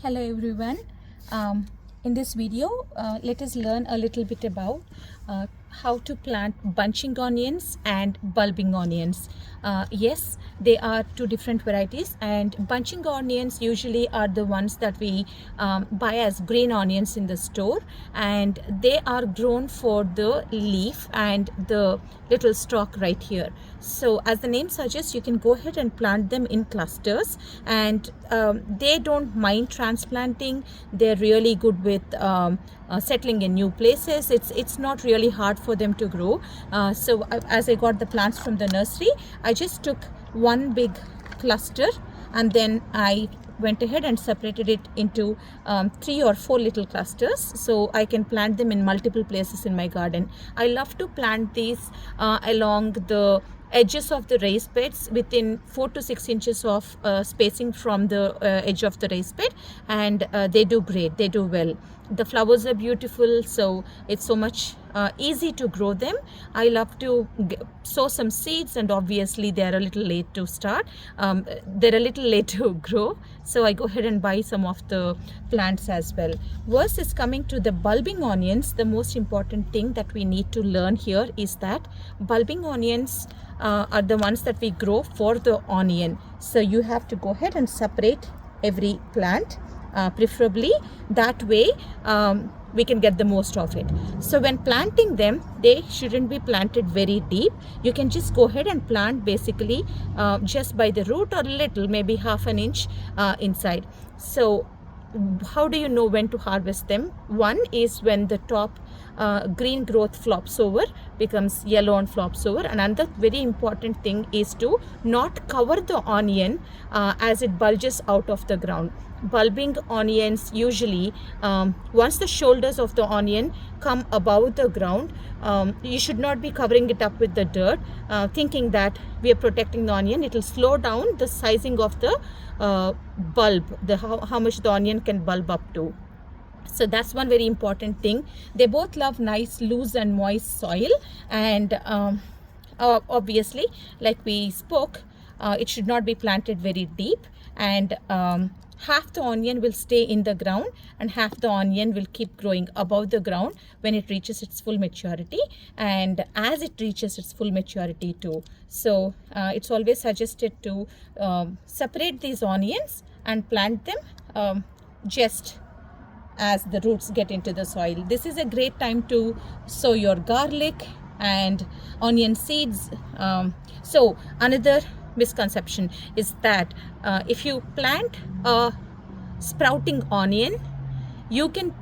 Hello everyone. In this video, let us learn a little bit about how to plant bunching onions and bulbing onions. Yes, they are two different varieties, and bunching onions usually are the ones that we buy as green onions in the store, and they are grown for the leaf and the little stalk right here. So as the name suggests, you can go ahead and plant them in clusters, and they don't mind transplanting. They're really good with settling in new places. It's not really hard for them to grow. As I got the plants from the nursery, I just took one big cluster and then I went ahead and separated it into 3 or 4 little clusters, so I can plant them in multiple places in my garden. I love to plant these along the edges of the raised beds within 4 to 6 inches of spacing from the edge of the raised bed, and they do great, they do well. The flowers are beautiful, so it's so much easy to grow them. I love to sow some seeds, and obviously they're a little late to start. They're a little late to grow, so I go ahead and buy some of the plants as well. Versus coming to the bulbing onions, the most important thing that we need to learn here is that bulbing onions are the ones that we grow for the onion. So you have to go ahead and separate every plant, preferably that way we can get the most of it. So when planting them, they shouldn't be planted very deep. You can just go ahead and plant basically just by the root or little, maybe half an inch inside. So how do you know when to harvest them? One is when the top green growth flops over, becomes yellow and flops over. Another very important thing is to not cover the onion as it bulges out of the ground. Bulbing onions usually, once the shoulders of the onion come above the ground, you should not be covering it up with the dirt, thinking that we are protecting the onion. It will slow down the sizing of the bulb, how much the onion can bulb up to. So that's one very important thing. They both love nice loose and moist soil, and obviously, like we spoke, it should not be planted very deep, and half the onion will stay in the ground and half the onion will keep growing above the ground when it reaches its full maturity, and as it reaches its full maturity too. So it's always suggested to separate these onions and plant them just as the roots get into the soil. This is a great time to sow your garlic and onion seeds. So another misconception is that if you plant a sprouting onion, you can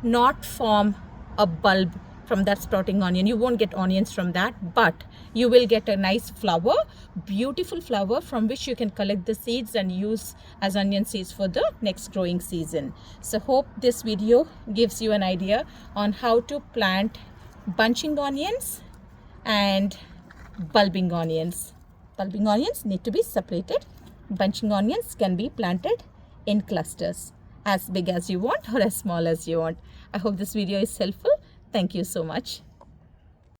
not form a bulb from that sprouting onion. You won't get onions from that, but you will get a nice flower, beautiful flower, from which you can collect the seeds and use as onion seeds for the next growing season. So hope this video gives you an idea on how to plant bunching onions and bulbing onions. Bulbing onions need to be separated. Bunching onions can be planted in clusters, as big as you want or as small as you want. I hope this video is helpful. Thank you so much.